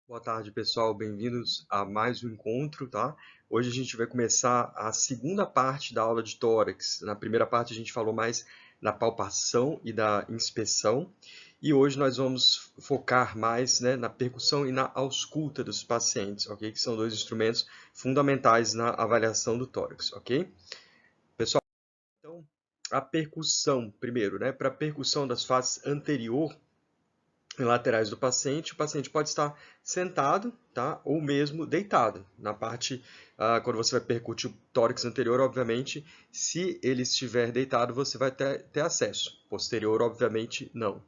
Boa tarde, pessoal. Bem-vindos a mais um encontro, tá? Hoje a gente vai começar a segunda parte da aula de tórax. Na primeira parte a gente falou mais da palpação e da inspeção, e hoje nós vamos focar mais, né, na percussão e na ausculta dos pacientes, ok? Que são dois instrumentos fundamentais na avaliação do tórax, ok? Pessoal, então, a percussão, primeiro, né? Para a percussão das faces anterior laterais do paciente, o paciente pode estar sentado, tá? Ou mesmo deitado. Na parte, quando você vai percutir o tórax anterior, obviamente, se ele estiver deitado, você vai ter acesso. Posterior, obviamente, não.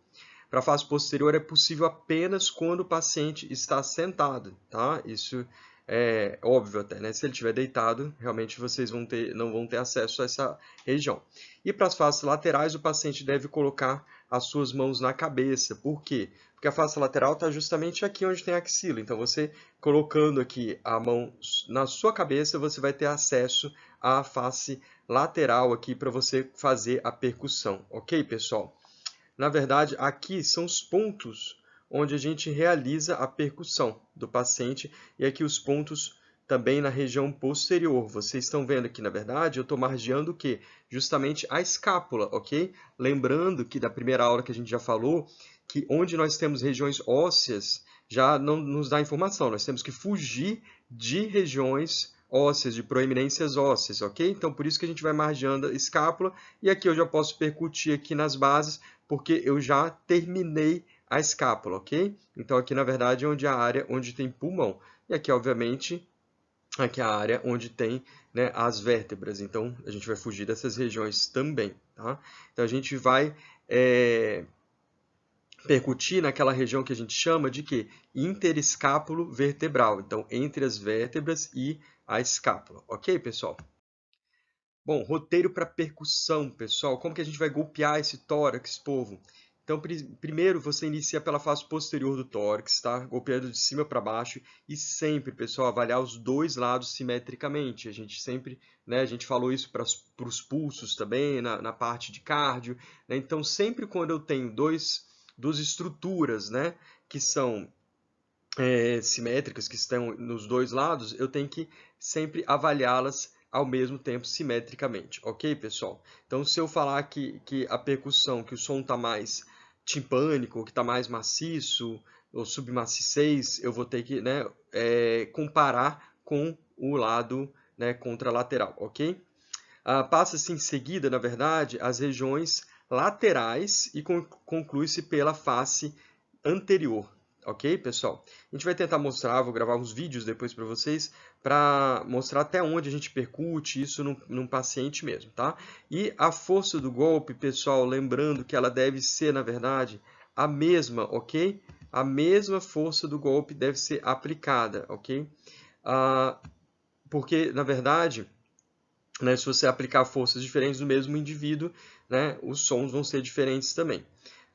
Para a face posterior é possível apenas quando o paciente está sentado, tá? Isso é óbvio até, né? Se ele estiver deitado, realmente vocês não vão ter acesso a essa região. E para as faces laterais, o paciente deve colocar as suas mãos na cabeça. Por quê? Porque a face lateral está justamente aqui onde tem a axila. Então, você colocando aqui a mão na sua cabeça, você vai ter acesso à face lateral aqui para você fazer a percussão. Ok, pessoal? Na verdade, aqui são os pontos onde a gente realiza a percussão do paciente e aqui os pontos também na região posterior. Vocês estão vendo aqui, na verdade, eu estou margeando o quê? Justamente a escápula, ok? Lembrando que da primeira aula que a gente já falou, que onde nós temos regiões ósseas, já não nos dá informação. Nós temos que fugir de regiões ósseas, de proeminências ósseas, ok? Então, por isso que a gente vai margeando a escápula, e aqui eu já posso percutir aqui nas bases, porque eu já terminei a escápula, ok? Então, aqui, na verdade, é onde a área onde tem pulmão. E aqui, obviamente, aqui é a área onde tem, né, as vértebras. Então, a gente vai fugir dessas regiões também, tá? Então, a gente vai percutir naquela região que a gente chama de quê? Interescápulo vertebral. Então, entre as vértebras e a escápula. Ok, pessoal? Bom, roteiro para percussão, pessoal. Como que a gente vai golpear esse tórax, povo? Então, primeiro você inicia pela face posterior do tórax, tá? Golpeando de cima para baixo e sempre, pessoal, avaliar os dois lados simetricamente. A gente sempre, né, a gente falou isso para os pulsos também, na parte de cardio, né? Então, sempre quando eu tenho duas estruturas, né, que são simétricas, que estão nos dois lados, eu tenho que sempre avaliá-las ao mesmo tempo simetricamente, ok, pessoal? Então, se eu falar que a percussão, que o som está mais timpânico, que está mais maciço, ou submaciez, eu vou ter que, né, comparar com o lado, né, contralateral, ok? Passa-se em seguida, na verdade, as regiões laterais e conclui-se pela face anterior. Ok, pessoal? A gente vai tentar mostrar, vou gravar uns vídeos depois para vocês, para mostrar até onde a gente percute isso num paciente mesmo, tá? E a força do golpe, pessoal, lembrando que ela deve ser, na verdade, a mesma, ok? A mesma força do golpe deve ser aplicada, ok? Porque, na verdade, né, se você aplicar forças diferentes no mesmo indivíduo, né, os sons vão ser diferentes também.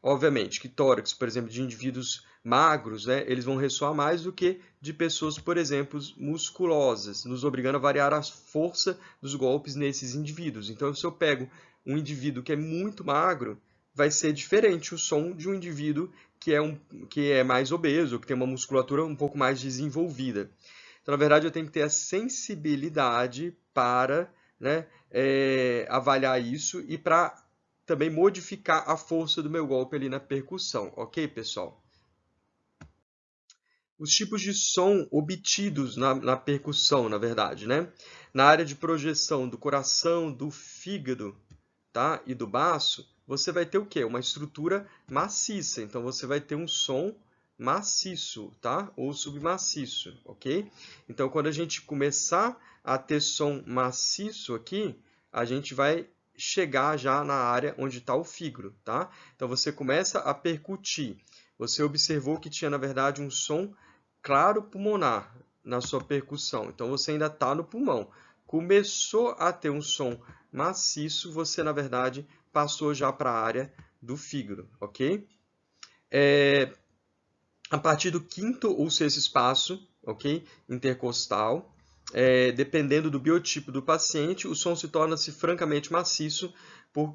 Obviamente que tórax, por exemplo, de indivíduos magros, né, eles vão ressoar mais do que de pessoas, por exemplo, musculosas, nos obrigando a variar a força dos golpes nesses indivíduos. Então, se eu pego um indivíduo que é muito magro, vai ser diferente o som de um indivíduo que é mais obeso, que tem uma musculatura um pouco mais desenvolvida. Então, na verdade, eu tenho que ter a sensibilidade para, né, avaliar isso e para também modificar a força do meu golpe ali na percussão, ok, pessoal? Os tipos de som obtidos na percussão, na verdade, né? Na área de projeção do coração, do fígado, tá? E do baço, você vai ter o quê? Uma estrutura maciça. Então, você vai ter um som maciço, tá? Ou submaciço, ok? Então, quando a gente começar a ter som maciço aqui, a gente vai chegar já na área onde está o fígado, tá? Então, você começa a percutir. Você observou que tinha, na verdade, um som claro pulmonar na sua percussão. Então, você ainda está no pulmão. Começou a ter um som maciço, você, na verdade, passou já para a área do fígado, ok? A partir do quinto ou sexto espaço, ok? Intercostal, dependendo do biotipo do paciente, o som se torna-se francamente maciço,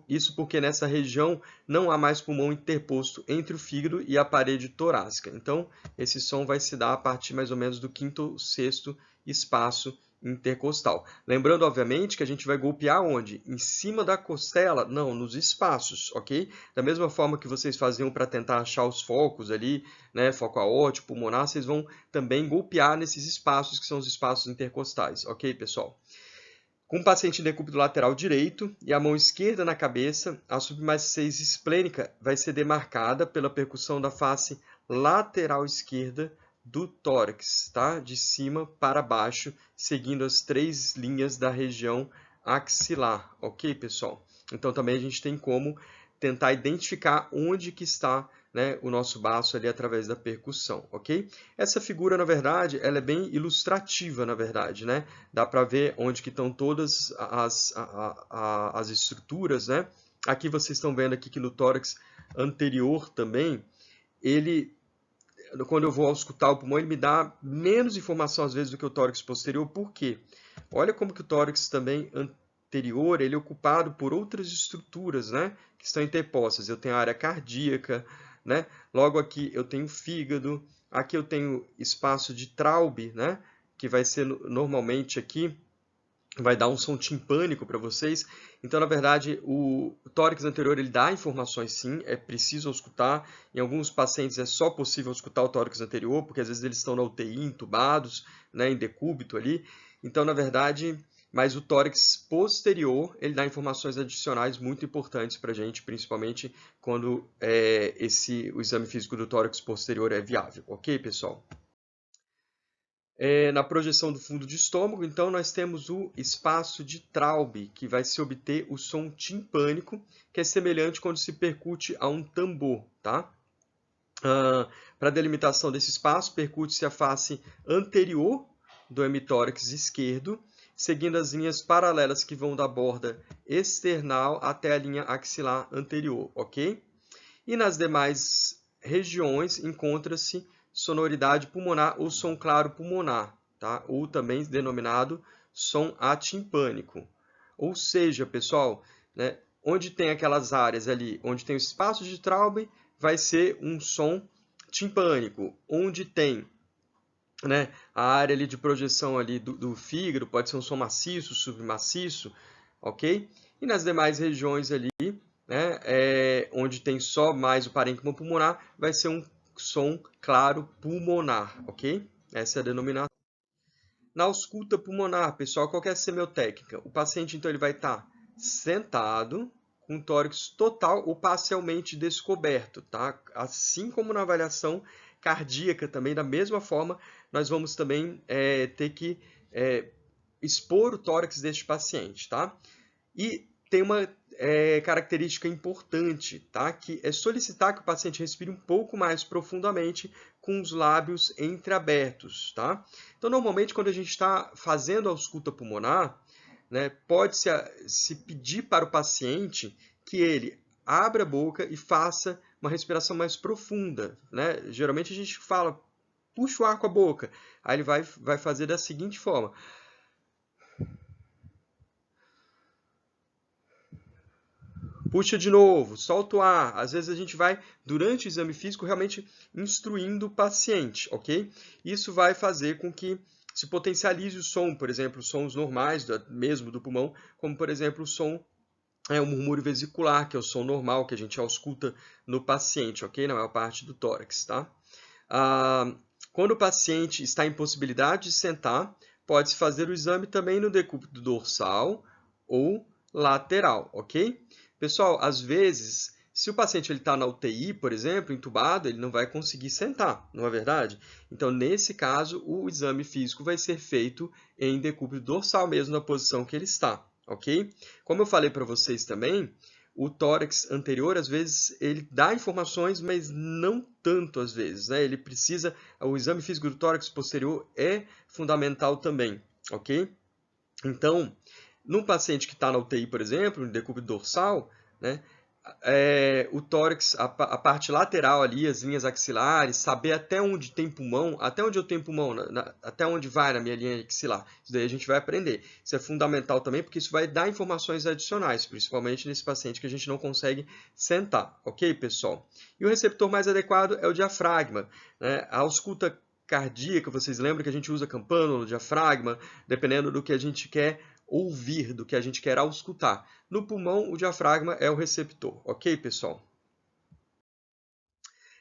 isso porque nessa região não há mais pulmão interposto entre o fígado e a parede torácica. Então, esse som vai se dar a partir mais ou menos do quinto ou sexto espaço intercostal. Lembrando, obviamente, que a gente vai golpear onde? Em cima da costela? Não, nos espaços, ok? Da mesma forma que vocês faziam para tentar achar os focos ali, né, foco aórtico, pulmonar, vocês vão também golpear nesses espaços que são os espaços intercostais, ok, pessoal? Com o paciente em decúbito lateral direito e a mão esquerda na cabeça, a submaciez esplênica vai ser demarcada pela percussão da face lateral esquerda do tórax, tá? De cima para baixo, seguindo as 3 linhas da região axilar, ok, pessoal? Então também a gente tem como tentar identificar onde que está, né, o nosso baço ali através da percussão, ok? Essa figura, na verdade, ela é bem ilustrativa, na verdade, né? Dá para ver onde que estão todas as estruturas, né? Aqui vocês estão vendo aqui que no tórax anterior também, quando eu vou auscultar o pulmão, ele me dá menos informação às vezes do que o tórax posterior. Por quê? Olha como que o tórax também anterior, ele é ocupado por outras estruturas, né, que estão interpostas. Eu tenho a área cardíaca, né? Logo aqui eu tenho fígado, aqui eu tenho espaço de Traube, né, que vai ser normalmente aqui, vai dar um som timpânico para vocês. Então, na verdade, o tórax anterior ele dá informações sim, é preciso escutar. Em alguns pacientes é só possível escutar o tórax anterior, porque às vezes eles estão na UTI, entubados, né, em decúbito ali. Então, na verdade, mas o tórax posterior ele dá informações adicionais muito importantes para a gente, principalmente quando o exame físico do tórax posterior é viável. Ok, pessoal? Na projeção do fundo de estômago, então, nós temos o espaço de Traube, que vai se obter o som timpânico, que é semelhante quando se percute a um tambor, tá? Para a delimitação desse espaço, percute-se a face anterior do hemitórax esquerdo, seguindo as linhas paralelas que vão da borda external até a linha axilar anterior, ok? E nas demais regiões encontra-se sonoridade pulmonar ou som claro pulmonar, tá? Ou também denominado som atimpânico. Ou seja, pessoal, né, onde tem aquelas áreas ali, onde tem o espaço de Traube, vai ser um som timpânico. Onde tem, né, a área ali de projeção ali do fígado, pode ser um som maciço, submaciço, ok? E nas demais regiões ali, né, onde tem só mais o parênquima pulmonar, vai ser um som claro pulmonar, ok? Essa é a denominação. Na ausculta pulmonar, pessoal, qual é a semiotécnica? O paciente, então, ele vai estar sentado, com o tórax total ou parcialmente descoberto, tá? Assim como na avaliação cardíaca também, da mesma forma, nós vamos também ter que expor o tórax deste paciente, tá? E tem uma característica importante, tá? Que é solicitar que o paciente respire um pouco mais profundamente com os lábios entreabertos, tá? Então, normalmente, quando a gente está fazendo a ausculta pulmonar, né, pode-se pedir para o paciente que ele abra a boca e faça uma respiração mais profunda, né? Geralmente a gente fala, puxa o ar com a boca. Aí ele vai fazer da seguinte forma. Puxa de novo, solta o ar. Às vezes a gente vai, durante o exame físico, realmente instruindo o paciente, ok? Isso vai fazer com que se potencialize o som, por exemplo, os sons normais mesmo do pulmão, como por exemplo o som, o murmúrio vesicular, que é o som normal que a gente ausculta no paciente, ok? Na maior parte do tórax, tá? Quando o paciente está em possibilidade de sentar, pode-se fazer o exame também no decúbito dorsal ou lateral, ok? Pessoal, às vezes, se o paciente está na UTI, por exemplo, entubado, ele não vai conseguir sentar, não é verdade? Então, nesse caso, o exame físico vai ser feito em decúbito dorsal mesmo, na posição que ele está, ok? Como eu falei para vocês também, o tórax anterior, às vezes, ele dá informações, mas não tanto às vezes, né? Ele precisa, o exame físico do tórax posterior é fundamental também, ok? Então, num paciente que está na UTI, por exemplo, no decúbito dorsal, né, o tórax, a parte lateral ali, as linhas axilares, saber até onde tem pulmão, até onde eu tenho pulmão, até onde vai na minha linha axilar. Isso daí a gente vai aprender. Isso é fundamental também, porque isso vai dar informações adicionais, principalmente nesse paciente que a gente não consegue sentar, ok, pessoal? E o receptor mais adequado é o diafragma, né? A ausculta cardíaca, vocês lembram que a gente usa campânula, diafragma, dependendo do que a gente quer ouvir, do que a gente quer auscultar. No pulmão, o diafragma é o receptor, ok, pessoal?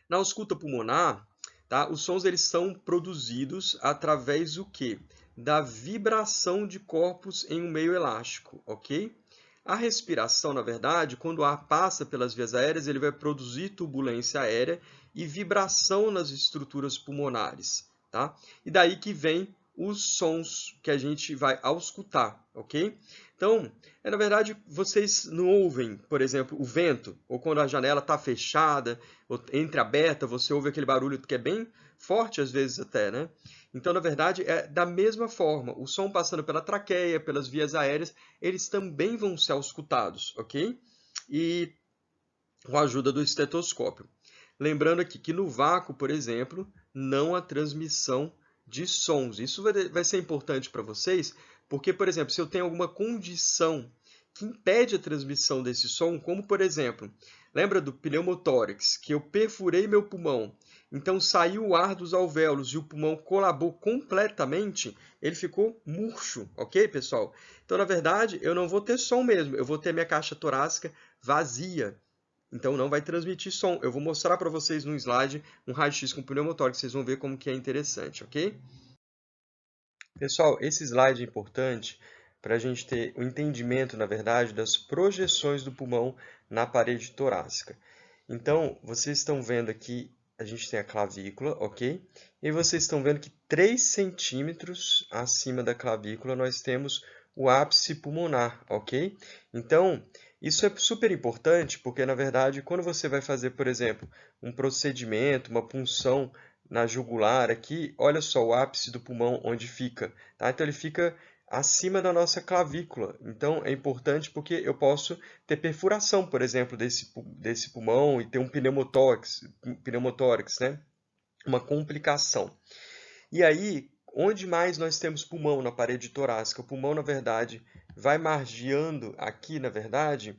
Na ausculta pulmonar, tá, os sons eles são produzidos através do quê? Da vibração de corpos em um meio elástico, ok? A respiração, na verdade, quando o ar passa pelas vias aéreas, ele vai produzir turbulência aérea e vibração nas estruturas pulmonares, tá? E daí que vem os sons que a gente vai auscultar, ok? Então, na verdade, vocês não ouvem, por exemplo, o vento, ou quando a janela está fechada, ou entreaberta, você ouve aquele barulho que é bem forte às vezes até, né? Então, na verdade, é da mesma forma. O som passando pela traqueia, pelas vias aéreas, eles também vão ser auscultados, ok? E com a ajuda do estetoscópio. Lembrando aqui que no vácuo, por exemplo, não há transmissão de sons. Isso vai ser importante para vocês, porque, por exemplo, se eu tenho alguma condição que impede a transmissão desse som, como, por exemplo, lembra do pneumotórax, que eu perfurei meu pulmão, então saiu o ar dos alvéolos e o pulmão colabou completamente, ele ficou murcho, ok, pessoal? Então, na verdade, eu não vou ter som mesmo, eu vou ter minha caixa torácica vazia. Então não vai transmitir som. Eu vou mostrar para vocês no slide um raio-x com pneumotórax, vocês vão ver como que é interessante, ok? Pessoal, esse slide é importante para a gente ter um entendimento, na verdade, das projeções do pulmão na parede torácica. Então, vocês estão vendo aqui, a gente tem a clavícula, ok? E vocês estão vendo que 3 centímetros acima da clavícula nós temos o ápice pulmonar, ok? Então, isso é super importante porque, na verdade, quando você vai fazer, por exemplo, um procedimento, uma punção na jugular aqui, olha só o ápice do pulmão onde fica, tá? Então ele fica acima da nossa clavícula. Então é importante porque eu posso ter perfuração, por exemplo, desse pulmão e ter um pneumotórax, né? Uma complicação. E aí, onde mais nós temos pulmão na parede torácica? O pulmão, na verdade, vai margeando aqui, na verdade,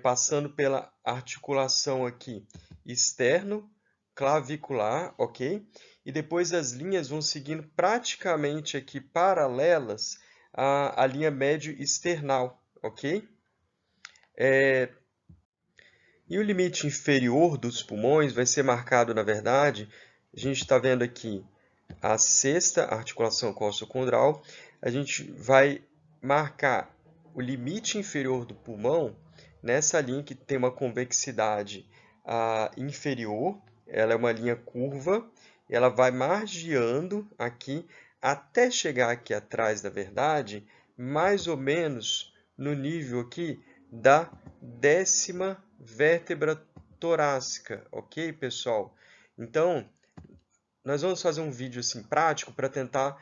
passando pela articulação aqui externo, clavicular, ok? E depois as linhas vão seguindo praticamente aqui paralelas à linha médio-external, ok? E o limite inferior dos pulmões vai ser marcado, na verdade, a gente está vendo aqui a sexta articulação coxocondral, a gente vai marcar o limite inferior do pulmão nessa linha que tem uma convexidade inferior, ela é uma linha curva, ela vai margeando aqui até chegar aqui atrás, na verdade, mais ou menos no nível aqui da 10ª vértebra torácica, ok, pessoal? Então, nós vamos fazer um vídeo assim prático para tentar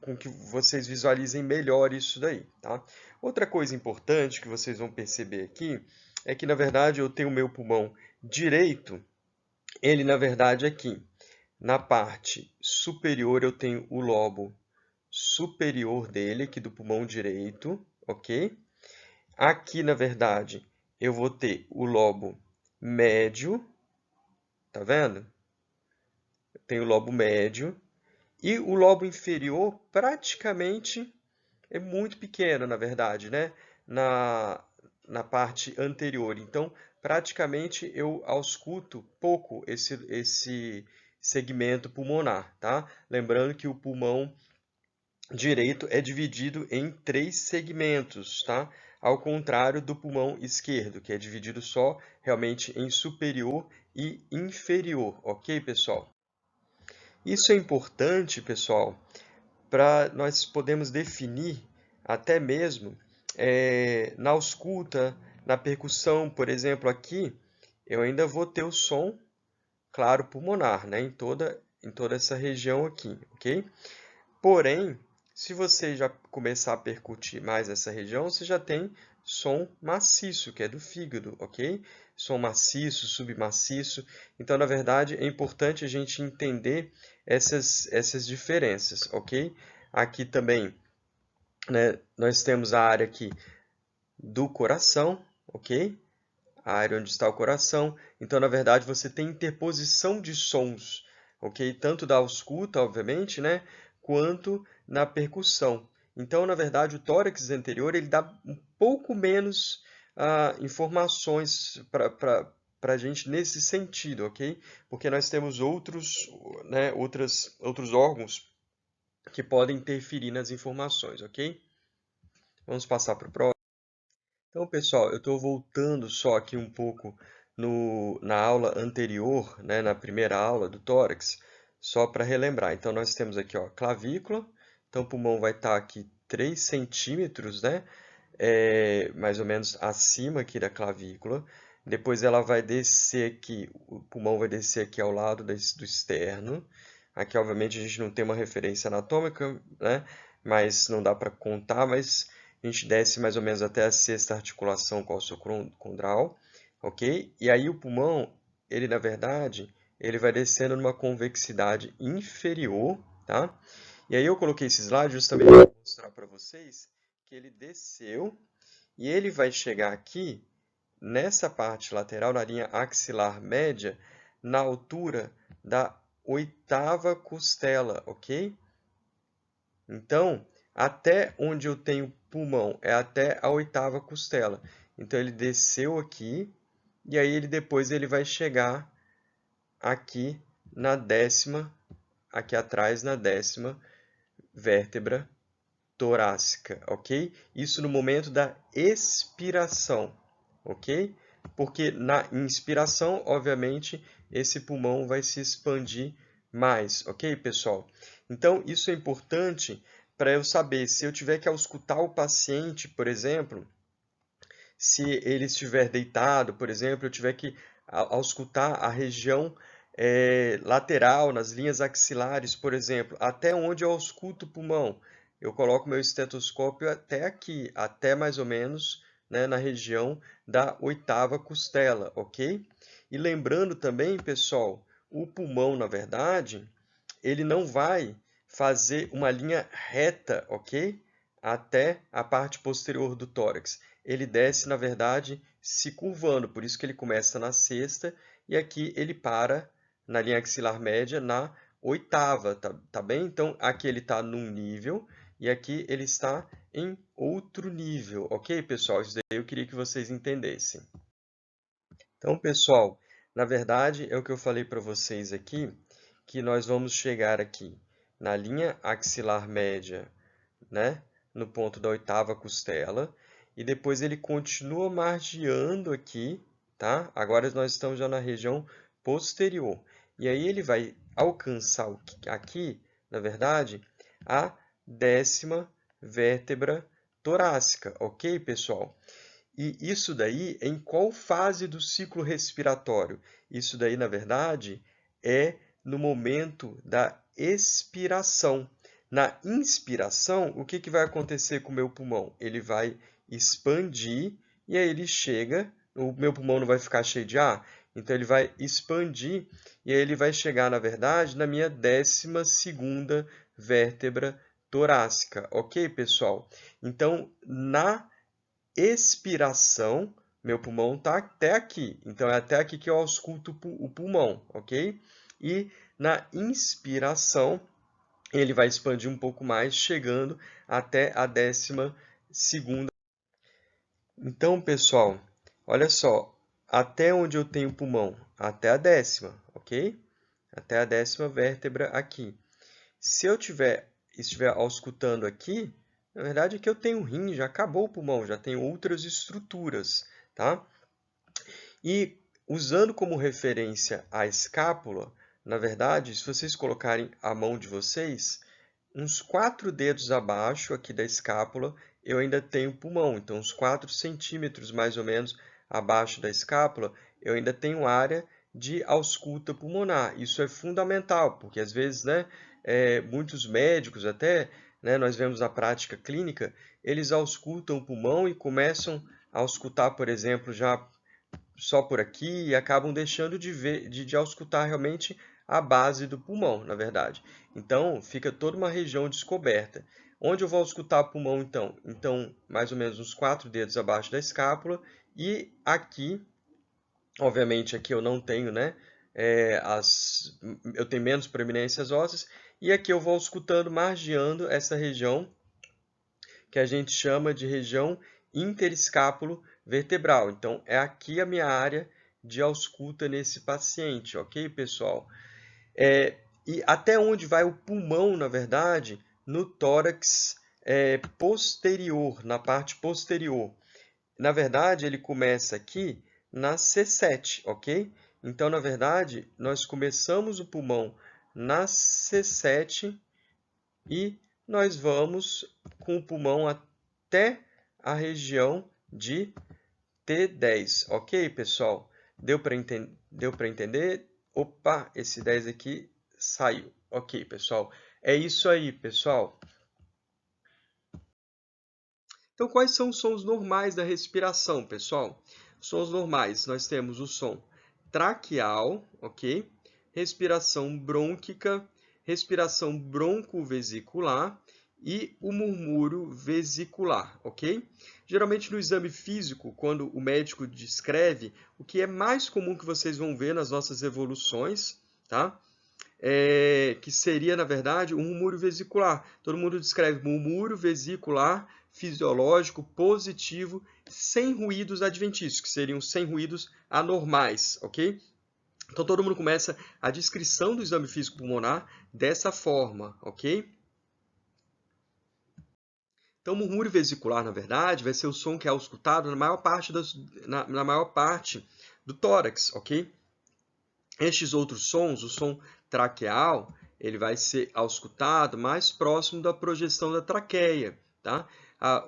com que vocês visualizem melhor isso daí, tá? Outra coisa importante que vocês vão perceber aqui é que, na verdade, eu tenho o meu pulmão direito, ele, na verdade, aqui, na parte superior, eu tenho o lobo superior dele, aqui do pulmão direito, ok? Aqui, na verdade, eu vou ter o lobo médio, tá vendo? Eu tenho o lobo médio. E o lobo inferior praticamente é muito pequeno, na verdade, né? Na parte anterior. Então, praticamente eu ausculto pouco esse segmento pulmonar, tá? Lembrando que o pulmão direito é dividido em 3 segmentos, tá? Ao contrário do pulmão esquerdo, que é dividido só realmente em superior e inferior, ok, pessoal? Isso é importante, pessoal, para nós podermos definir até mesmo na ausculta, na percussão, por exemplo, aqui, eu ainda vou ter o som, claro, pulmonar, né, em toda essa região aqui, ok? Porém, Se você já começar a percutir mais essa região, você já tem som maciço, que é do fígado, ok? Som maciço, submaciço. Então, na verdade, é importante a gente entender essas diferenças, ok? Aqui também, né, nós temos a área aqui do coração, ok? A área onde está o coração. Então, na verdade, você tem interposição de sons, ok? Tanto da ausculta, obviamente, né? Quanto na percussão. Então, na verdade, o tórax anterior ele dá um pouco menos informações para a gente nesse sentido, ok? Porque nós temos outros, né, outros órgãos que podem interferir nas informações, ok? Vamos passar para o próximo. Então, pessoal, eu estou voltando só aqui um pouco na aula anterior, né, na primeira aula do tórax, só para relembrar. Então, nós temos aqui, ó, clavícula. Então, o pulmão vai estar aqui 3 centímetros, né, mais ou menos acima aqui da clavícula. Depois ela vai descer aqui, o pulmão vai descer aqui ao lado do externo. Aqui, obviamente, a gente não tem uma referência anatômica, né, mas não dá para contar, mas a gente desce mais ou menos até a sexta articulação coxocondral, ok? E aí o pulmão, ele na verdade, ele vai descendo numa convexidade inferior, tá? E aí eu coloquei esse slide justamente para mostrar para vocês que ele desceu e ele vai chegar aqui nessa parte lateral, na linha axilar média, na altura da oitava costela, ok? Então, até onde eu tenho pulmão é até a oitava costela. Então, ele desceu aqui e aí depois ele vai chegar aqui na décima, aqui atrás na décima vértebra torácica, ok? Isso no momento da expiração, ok? Porque na inspiração, obviamente, esse pulmão vai se expandir mais, ok, pessoal? Então, isso é importante para eu saber se eu tiver que auscultar o paciente, por exemplo, se ele estiver deitado, por exemplo, eu tiver que auscultar a região lateral, nas linhas axilares, por exemplo, até onde eu ausculto o pulmão. Eu coloco meu estetoscópio até aqui, até mais ou menos, né, na região da oitava costela, ok? E lembrando também, pessoal, o pulmão, na verdade, ele não vai fazer uma linha reta, ok? Até a parte posterior do tórax. Ele desce, na verdade, se curvando, por isso que ele começa na sexta e aqui ele para na linha axilar média na oitava, tá bem? Então, aqui ele está num nível e aqui ele está em outro nível, ok, pessoal? Isso daí eu queria que vocês entendessem. Então, pessoal, na verdade, é o que eu falei para vocês aqui, que nós vamos chegar aqui na linha axilar média, né, no ponto da oitava costela, e depois ele continua margeando aqui, tá? Agora nós estamos já na região posterior. E aí ele vai alcançar aqui, na verdade, a décima vértebra torácica, ok, pessoal? E isso daí é em qual fase do ciclo respiratório? Isso daí, na verdade, é no momento da expiração. Na inspiração, o que vai acontecer com o meu pulmão? Ele vai expandir e aí ele chega, o meu pulmão não vai ficar cheio de ar, então ele vai expandir e aí ele vai chegar, na verdade, na minha 12ª vértebra torácica, ok, pessoal? Então, na expiração, meu pulmão está até aqui. Então, é até aqui que eu ausculto o pulmão, ok? E na inspiração, ele vai expandir um pouco mais, chegando até a 12ª. Então, pessoal, olha só, até onde eu tenho pulmão? Até a décima, ok? Até a 10ª vértebra aqui. Se eu estiver auscultando aqui, na verdade aqui eu tenho um rim, já acabou o pulmão, já tenho outras estruturas, tá? E usando como referência a escápula, na verdade, se vocês colocarem a mão de vocês, uns 4 dedos abaixo aqui da escápula, eu ainda tenho pulmão. Então, uns 4 centímetros mais ou menos abaixo da escápula, eu ainda tenho área de ausculta pulmonar. Isso é fundamental, porque às vezes, né, muitos médicos até né, nós vemos na prática clínica, eles auscultam o pulmão e começam a auscultar, por exemplo, já só por aqui e acabam deixando de auscultar realmente a base do pulmão, na verdade. Então, fica toda uma região descoberta. Onde eu vou auscultar o pulmão, então? Então, mais ou menos uns 4 dedos abaixo da escápula e aqui, obviamente, aqui eu não tenho, né? Eu tenho menos proeminências ósseas e aqui eu vou auscultando, margeando essa região que a gente chama de região interescápulo vertebral. Então, é aqui a minha área de ausculta nesse paciente, ok, pessoal? E até onde vai o pulmão, na verdade, no tórax posterior, na parte posterior. Na verdade, ele começa aqui na C7, ok? Então, na verdade, nós começamos o pulmão na C7 e nós vamos com o pulmão até a região de T10, ok, pessoal? Deu para entender? Opa, esse 10 aqui saiu. Ok, pessoal. É isso aí, pessoal. Então, quais são os sons normais da respiração, pessoal? Sons normais, nós temos o som traqueal, ok? Respiração brônquica, respiração broncovesicular e o murmúrio vesicular, ok? Geralmente no exame físico, quando o médico descreve, o que é mais comum que vocês vão ver nas nossas evoluções, tá? Que seria, na verdade, um murmúrio vesicular. Todo mundo descreve murmúrio vesicular fisiológico positivo sem ruídos adventícios, que seriam sem ruídos anormais, ok? Então, todo mundo começa a descrição do exame físico pulmonar dessa forma, ok? Então, o murmúrio vesicular, na verdade, vai ser o som que é auscultado na maior parte do tórax, ok? Estes outros sons, o som traqueal, ele vai ser auscultado mais próximo da projeção da traqueia, tá?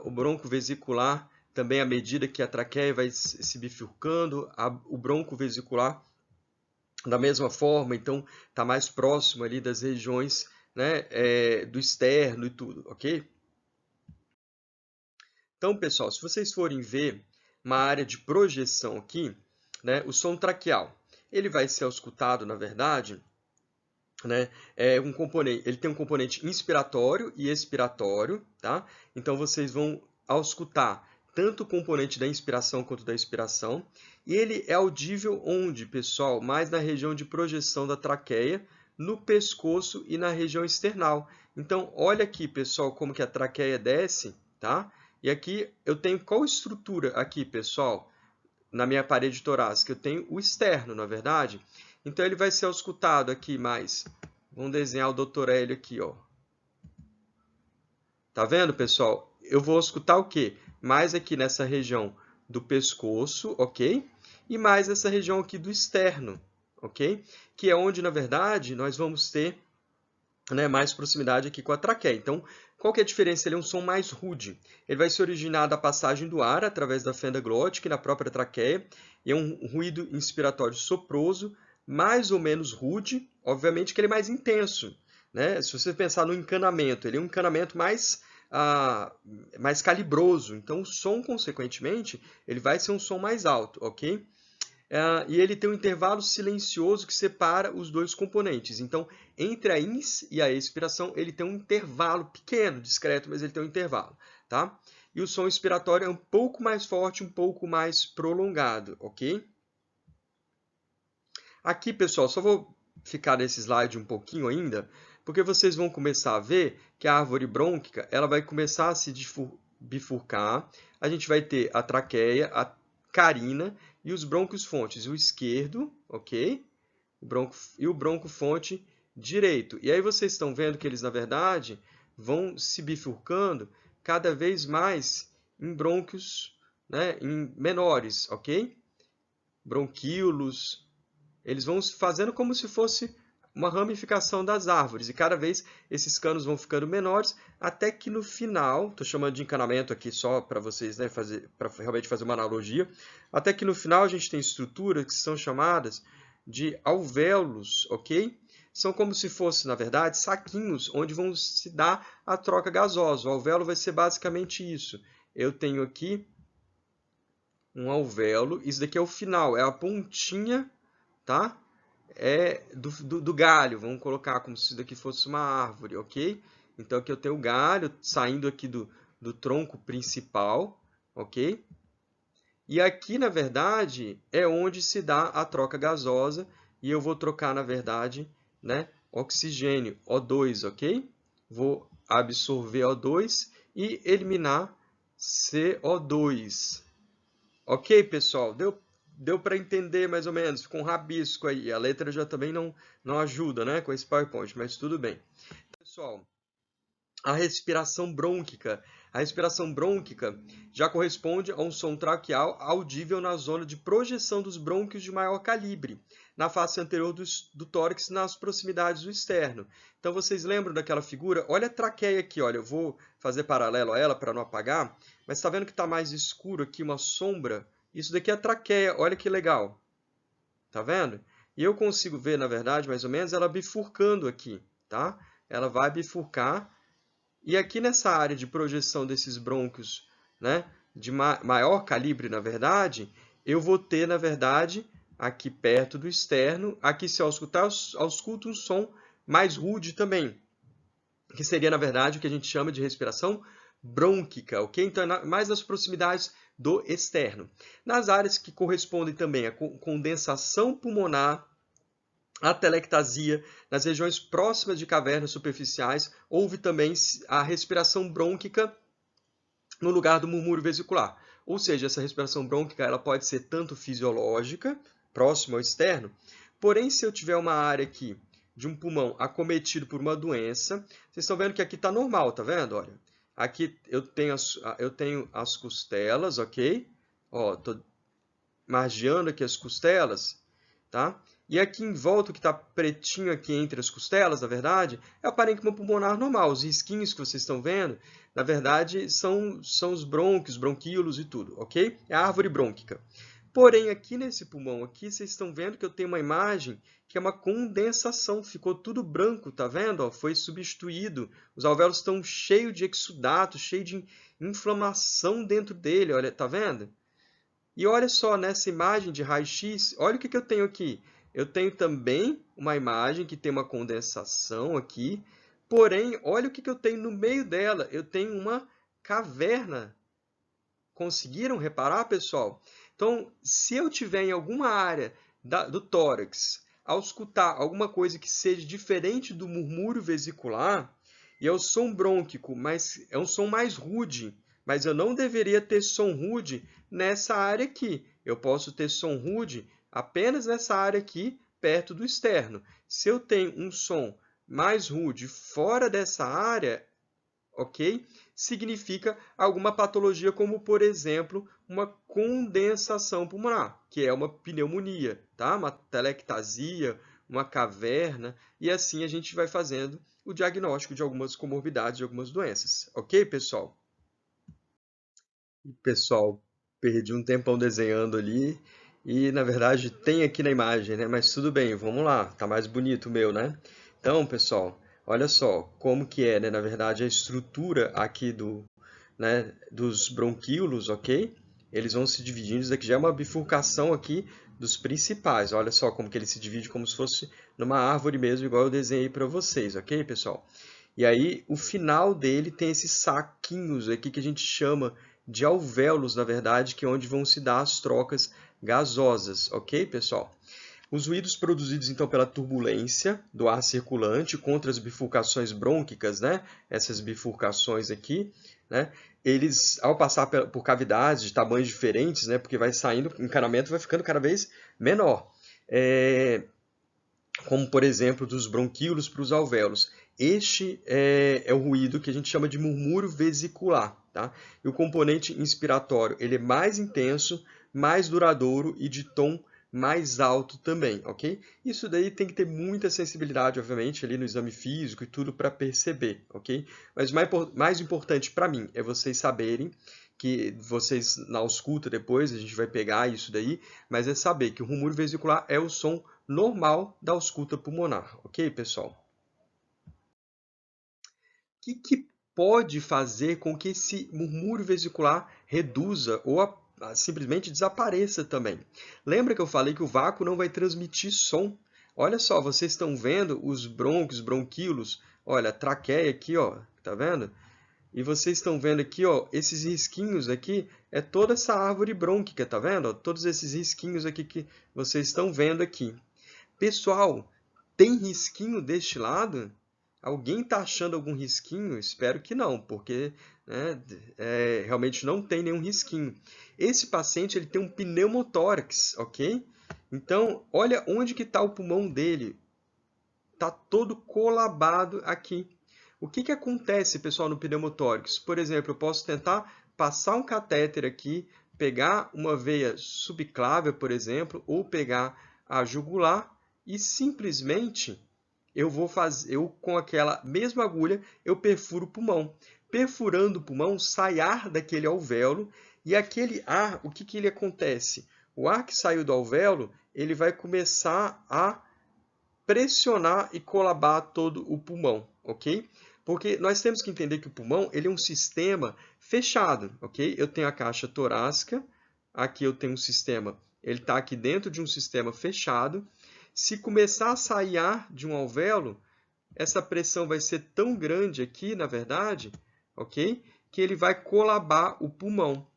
O bronco vesicular, também à medida que a traqueia vai se bifurcando, o bronco vesicular, da mesma forma, então, está mais próximo ali das regiões, né, do externo e tudo, ok? Então, pessoal, se vocês forem ver uma área de projeção aqui, né, o som traqueal, ele vai ser auscultado, na verdade, né, ele tem um componente inspiratório e expiratório, tá? Então, vocês vão auscultar tanto o componente da inspiração quanto da expiração. E ele é audível onde, pessoal? Mais na região de projeção da traqueia, no pescoço e na região external. Então, olha aqui, pessoal, como que a traqueia desce, tá? E aqui eu tenho qual estrutura aqui, pessoal? Na minha parede torácica, eu tenho o externo, na é verdade? Então, ele vai ser auscultado aqui mais. Vamos desenhar o Dr. Hélio aqui, ó. Tá vendo, pessoal? Eu vou auscultar o quê? Mais aqui nessa região do pescoço, ok? E mais essa região aqui do externo, ok? Que é onde, na verdade, nós vamos ter, né, mais proximidade aqui com a traqueia. Então, qual que é a diferença? Ele é um som mais rude. Ele vai se originar da passagem do ar através da fenda glótica e na própria traqueia. E é um ruído inspiratório soproso, mais ou menos rude. Obviamente que ele é mais intenso, né? Se você pensar no encanamento, ele é um encanamento mais calibroso. Então, o som, consequentemente, ele vai ser um som mais alto, ok? E ele tem um intervalo silencioso que separa os dois componentes. Então, entre a ins e a expiração, ele tem um intervalo pequeno, discreto, mas ele tem um intervalo, tá? E o som expiratório é um pouco mais forte, um pouco mais prolongado, ok? Aqui, pessoal, só vou ficar nesse slide um pouquinho ainda, porque vocês vão começar a ver que a árvore brônquica ela vai começar a se bifurcar. A gente vai ter a traqueia, a carina e os brônquios-fontes, o esquerdo, ok? E o bronco-fonte direito. E aí vocês estão vendo que eles, na verdade, vão se bifurcando cada vez mais em brônquios, né, em menores, ok? Bronquíolos, eles vão fazendo como se fosse uma ramificação das árvores, e cada vez esses canos vão ficando menores, até que no final, estou chamando de encanamento aqui só para vocês, né, para realmente fazer uma analogia, até que no final a gente tem estruturas que são chamadas de alvéolos, ok? são como se fossem, na verdade, saquinhos onde vão se dar a troca gasosa. O alvéolo vai ser basicamente isso. Eu tenho aqui um alvéolo, isso daqui é o final, é a pontinha, tá? Do galho, vamos colocar como se isso daqui fosse uma árvore, ok? Então aqui eu tenho o galho saindo aqui do tronco principal, ok? E aqui, na verdade, é onde se dá a troca gasosa, e eu vou trocar, na verdade, né, oxigênio, O2, ok? Vou absorver O2 e eliminar CO2. Ok, pessoal? Deu para entender mais ou menos? Ficou um rabisco aí. A letra já também não ajuda, né, com esse PowerPoint, mas tudo bem. Pessoal, a respiração brônquica. A respiração brônquica já corresponde a um som traqueal audível na zona de projeção dos brônquios de maior calibre, na face anterior do tórax, nas proximidades do externo. Então, vocês lembram daquela figura? Olha a traqueia aqui, olha, eu vou fazer paralelo a ela para não apagar, mas está vendo que está mais escuro aqui, uma sombra? Isso daqui é a traqueia, olha que legal. Tá vendo? E eu consigo ver, na verdade, mais ou menos, ela bifurcando aqui, tá? Ela vai bifurcar. E aqui nessa área de projeção desses brônquios, né, de maior calibre, na verdade, eu vou ter, na verdade, aqui perto do externo, aqui se eu escutar, eu escuto um som mais rude também, que seria, na verdade, o que a gente chama de respiração brônquica, ok? Então, é mais nas proximidades do externo. Nas áreas que correspondem também à condensação pulmonar, a telectasia, nas regiões próximas de cavernas superficiais, houve também a respiração brônquica no lugar do murmúrio vesicular. Ou seja, essa respiração brônquica ela pode ser tanto fisiológica, próxima ao externo, porém, se eu tiver uma área aqui de um pulmão acometido por uma doença, vocês estão vendo que aqui está normal, tá vendo? Olha, aqui eu tenho as costelas, ok? Ó, estou margeando aqui as costelas, tá? E aqui em volta, o que está pretinho aqui entre as costelas, na verdade, é o parênquima pulmonar normal. Os risquinhos que vocês estão vendo, na verdade, são os brônquios, bronquíolos e tudo, ok? É a árvore brônquica. Porém, aqui nesse pulmão aqui, vocês estão vendo que eu tenho uma imagem que é uma condensação. Ficou tudo branco, tá vendo? Ó, foi substituído. Os alvéolos estão cheios de exudato, cheio de inflamação dentro dele, olha, tá vendo? E olha só, nessa imagem de raio-x, olha o que eu tenho aqui. Eu tenho também uma imagem que tem uma condensação aqui, porém, olha o que eu tenho no meio dela. Eu tenho uma caverna. Conseguiram reparar, pessoal? Então, se eu tiver em alguma área do tórax, ao escutar alguma coisa que seja diferente do murmúrio vesicular, e é o som brônquico, mas é um som mais rude, mas eu não deveria ter som rude nessa área aqui. Eu posso ter som rude apenas nessa área aqui, perto do externo. Se eu tenho um som mais rude fora dessa área, ok? Significa alguma patologia, como, por exemplo, uma condensação pulmonar, que é uma pneumonia, tá? Uma telectasia, uma caverna, e assim a gente vai fazendo o diagnóstico de algumas comorbidades, de algumas doenças. Ok, pessoal? Pessoal, perdi um tempão desenhando ali e, na verdade, tem aqui na imagem, né? Mas tudo bem, vamos lá, tá mais bonito o meu, né? Então, pessoal, olha só como que é, né? Na verdade, a estrutura aqui dos bronquíolos, ok? Eles vão se dividindo, isso aqui já é uma bifurcação aqui dos principais. Olha só como que ele se divide como se fosse numa árvore mesmo, igual eu desenhei para vocês, ok, pessoal? E aí, o final dele tem esses saquinhos aqui que a gente chama de alvéolos, na verdade, que é onde vão se dar as trocas gasosas, ok, pessoal? Os ruídos produzidos, então, pela turbulência do ar circulante contra as bifurcações brônquicas, né? Essas bifurcações aqui, né? Eles, ao passar por cavidades de tamanhos diferentes, né? Porque vai saindo, o encanamento vai ficando cada vez menor. Como, por exemplo, dos bronquíolos para os alvéolos. Este é o ruído que a gente chama de murmúrio vesicular, tá? E o componente inspiratório, ele é mais intenso, mais duradouro e de tom mais alto também, ok? Isso daí tem que ter muita sensibilidade, obviamente, ali no exame físico e tudo para perceber, ok? Mas o mais importante para mim é vocês saberem que vocês, na ausculta depois, a gente vai pegar isso daí, mas é saber que o rumor vesicular é o som normal da ausculta pulmonar, ok, pessoal? O que pode fazer com que esse murmúrio vesicular reduza ou simplesmente desapareça também? Lembra que eu falei que o vácuo não vai transmitir som? Olha só, vocês estão vendo os brônquios, bronquíolos, olha, a traqueia aqui, ó, tá vendo? E vocês estão vendo aqui, ó, esses risquinhos aqui, é toda essa árvore brônquica, tá vendo? Todos esses risquinhos aqui que vocês estão vendo aqui. Pessoal, tem risquinho deste lado? Alguém está achando algum risquinho? Espero que não, porque né, realmente não tem nenhum risquinho. Esse paciente ele tem um pneumotórax, ok? Então, olha onde que está o pulmão dele. Está todo colabado aqui. O que acontece, pessoal, no pneumotórax? Por exemplo, eu posso tentar passar um catéter aqui, pegar uma veia subclávia, por exemplo, ou pegar a jugular e simplesmente eu vou fazer, com aquela mesma agulha, eu perfuro o pulmão. Perfurando o pulmão, sai ar daquele alvéolo e aquele ar, o que ele acontece? O ar que saiu do alvéolo, ele vai começar a pressionar e colabar todo o pulmão, ok? Porque nós temos que entender que o pulmão ele é um sistema fechado, ok? Eu tenho a caixa torácica, aqui eu tenho um sistema, ele está aqui dentro de um sistema fechado. Se começar a sair ar de um alvéolo, essa pressão vai ser tão grande aqui, na verdade, ok? Que ele vai colabar o pulmão.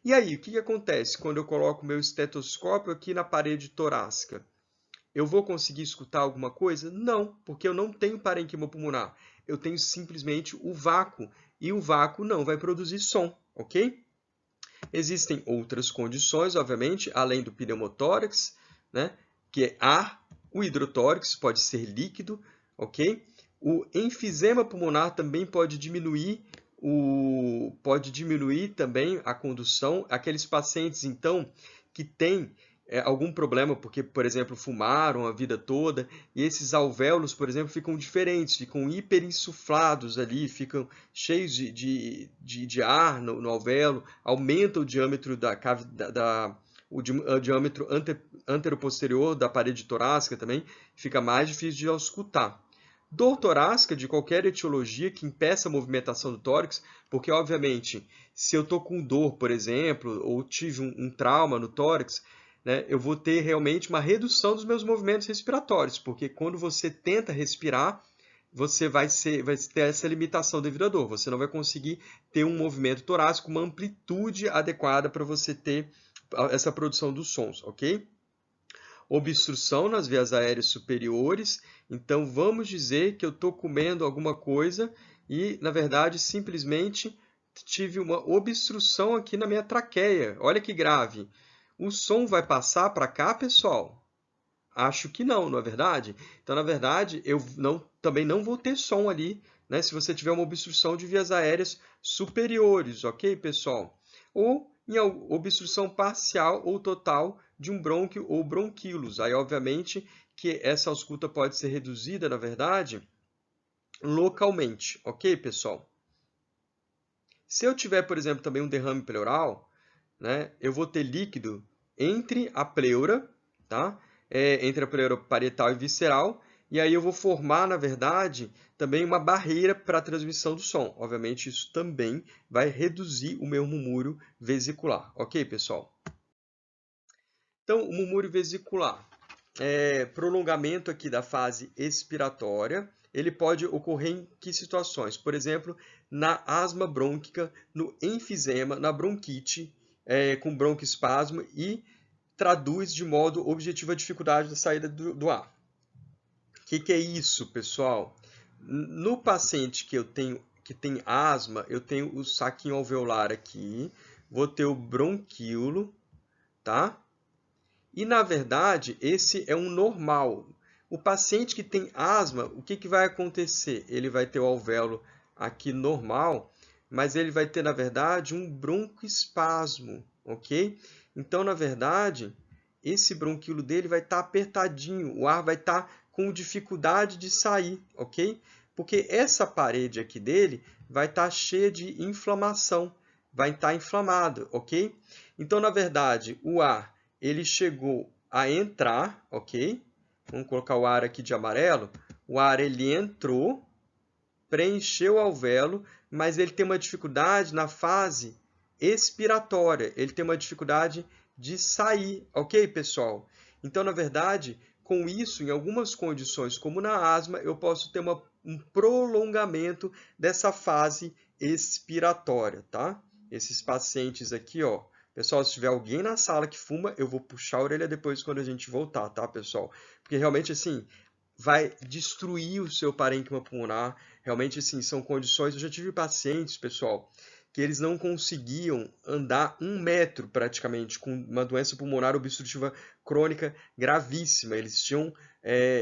E aí, o que acontece quando eu coloco o meu estetoscópio aqui na parede torácica? Eu vou conseguir escutar alguma coisa? Não, porque eu não tenho parênquima pulmonar. Eu tenho simplesmente o vácuo, e o vácuo não vai produzir som, ok? Existem outras condições, obviamente, além do pneumotórax, né, que é ar. O hidrotórax pode ser líquido, ok? O enfisema pulmonar também pode diminuir também a condução. Aqueles pacientes, então, que têm algum problema, porque, por exemplo, fumaram a vida toda, e esses alvéolos, por exemplo, ficam diferentes, ficam hiperinsuflados ali, ficam cheios de ar no alvéolo, aumenta o diâmetro o diâmetro anteroposterior da parede torácica também, fica mais difícil de auscultar. Dor torácica de qualquer etiologia que impeça a movimentação do tórax, porque, obviamente, se eu estou com dor, por exemplo, ou tive um trauma no tórax, né, eu vou ter realmente uma redução dos meus movimentos respiratórios, porque quando você tenta respirar, você vai ter essa limitação devido à dor. Você não vai conseguir ter um movimento torácico, uma amplitude adequada para você ter essa produção dos sons, ok? Obstrução nas vias aéreas superiores. Então, vamos dizer que eu estou comendo alguma coisa e, na verdade, simplesmente tive uma obstrução aqui na minha traqueia. Olha que grave. O som vai passar para cá, pessoal? Acho que não é verdade? Então, na verdade, eu também não vou ter som ali, né, se você tiver uma obstrução de vias aéreas superiores, ok, pessoal? Ou em obstrução parcial ou total de um brônquio ou bronquíolos. Aí, obviamente, que essa ausculta pode ser reduzida, na verdade, localmente, ok, pessoal? Se eu tiver, por exemplo, também um derrame pleural, né, eu vou ter líquido entre a pleura, tá? Entre a pleura parietal e visceral, e aí eu vou formar, na verdade, também uma barreira para a transmissão do som. Obviamente, isso também vai reduzir o meu murmúrio vesicular. Ok, pessoal? Então, o murmúrio vesicular prolongamento aqui da fase expiratória. Ele pode ocorrer em que situações? Por exemplo, na asma brônquica, no enfisema, na bronquite, com broncoespasmo e traduz de modo objetivo a dificuldade da saída do ar. O que é isso, pessoal? No paciente que tem asma, eu tenho o saquinho alveolar aqui, vou ter o bronquíolo, tá? E, na verdade, esse é um normal. O paciente que tem asma, o que vai acontecer? Ele vai ter o alvéolo aqui normal, mas ele vai ter, na verdade, um broncoespasmo, ok? Então, na verdade, esse bronquíolo dele vai estar apertadinho, o ar vai estar com dificuldade de sair, ok? Porque essa parede aqui dele vai estar cheia de inflamação, vai estar inflamado, ok? Então, na verdade, o ar ele chegou a entrar, ok? vamos colocar o ar aqui de amarelo, o ar ele entrou, preencheu o alvéolo, mas ele tem uma dificuldade na fase expiratória, ele tem uma dificuldade de sair, ok, pessoal? Então, na verdade, com isso, em algumas condições, como na asma, eu posso ter um prolongamento dessa fase expiratória, tá? Esses pacientes aqui, ó. Pessoal, se tiver alguém na sala que fuma, eu vou puxar a orelha depois quando a gente voltar, tá, pessoal? Porque realmente, assim, vai destruir o seu parênquima pulmonar. Realmente, assim, são condições... Eu já tive pacientes, pessoal, que eles não conseguiam andar 1 metro praticamente com uma doença pulmonar obstrutiva crônica gravíssima. Eles tinham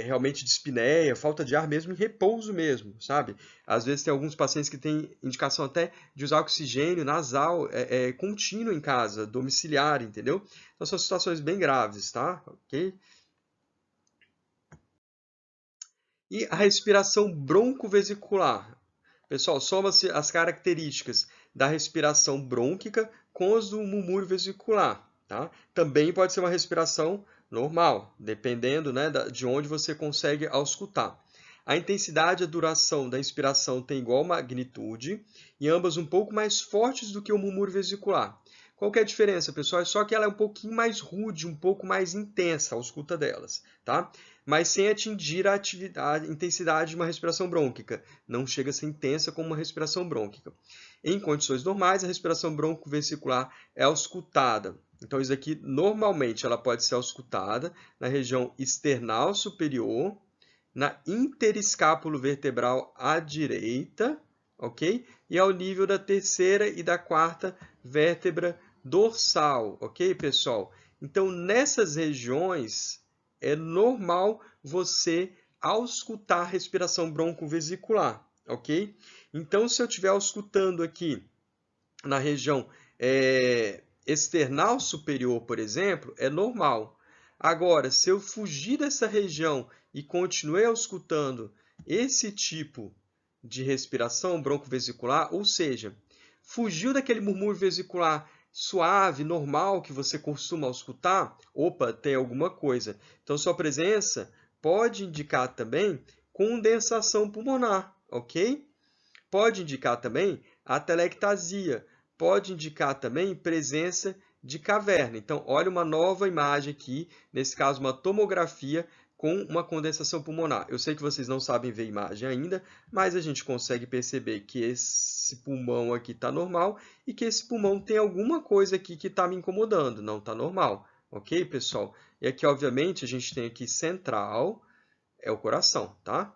realmente dispneia, falta de ar mesmo, em repouso mesmo, sabe? Às vezes tem alguns pacientes que têm indicação até de usar oxigênio nasal contínuo em casa, domiciliar, entendeu? Então são situações bem graves, tá? Ok? E a respiração broncovesicular. Pessoal, soma-se as características da respiração brônquica com as do murmúrio vesicular. Tá? Também pode ser uma respiração normal, dependendo, né, de onde você consegue auscultar. A intensidade e a duração da inspiração tem igual magnitude, e ambas um pouco mais fortes do que o murmúrio vesicular. Qual que é a diferença, pessoal? É só que ela é um pouquinho mais rude, um pouco mais intensa a ausculta delas, tá? Mas sem atingir a intensidade de uma respiração brônquica. Não chega a ser intensa como uma respiração brônquica. Em condições normais, a respiração broncovesicular é auscultada. Então, isso aqui, normalmente, ela pode ser auscultada na região external superior, na interescápulo vertebral à direita, ok? E ao nível da terceira e da quarta vértebra dorsal, ok, pessoal? Então, nessas regiões, é normal você auscultar respiração broncovesicular, ok? Então, se eu estiver auscultando aqui na região external superior, por exemplo, é normal. Agora, se eu fugir dessa região e continuei auscultando esse tipo de respiração broncovesicular, ou seja, fugiu daquele murmúrio vesicular suave, normal, que você costuma auscultar, opa, tem alguma coisa. Então, sua presença pode indicar também condensação pulmonar, ok? Pode indicar também atelectasia, pode indicar também presença de caverna. Então, olha uma nova imagem aqui, nesse caso uma tomografia com uma condensação pulmonar. Eu sei que vocês não sabem ver a imagem ainda, mas a gente consegue perceber que esse pulmão aqui está normal e que esse pulmão tem alguma coisa aqui que está me incomodando, não está normal. Ok, pessoal? E aqui, obviamente, a gente tem aqui central, é o coração, tá?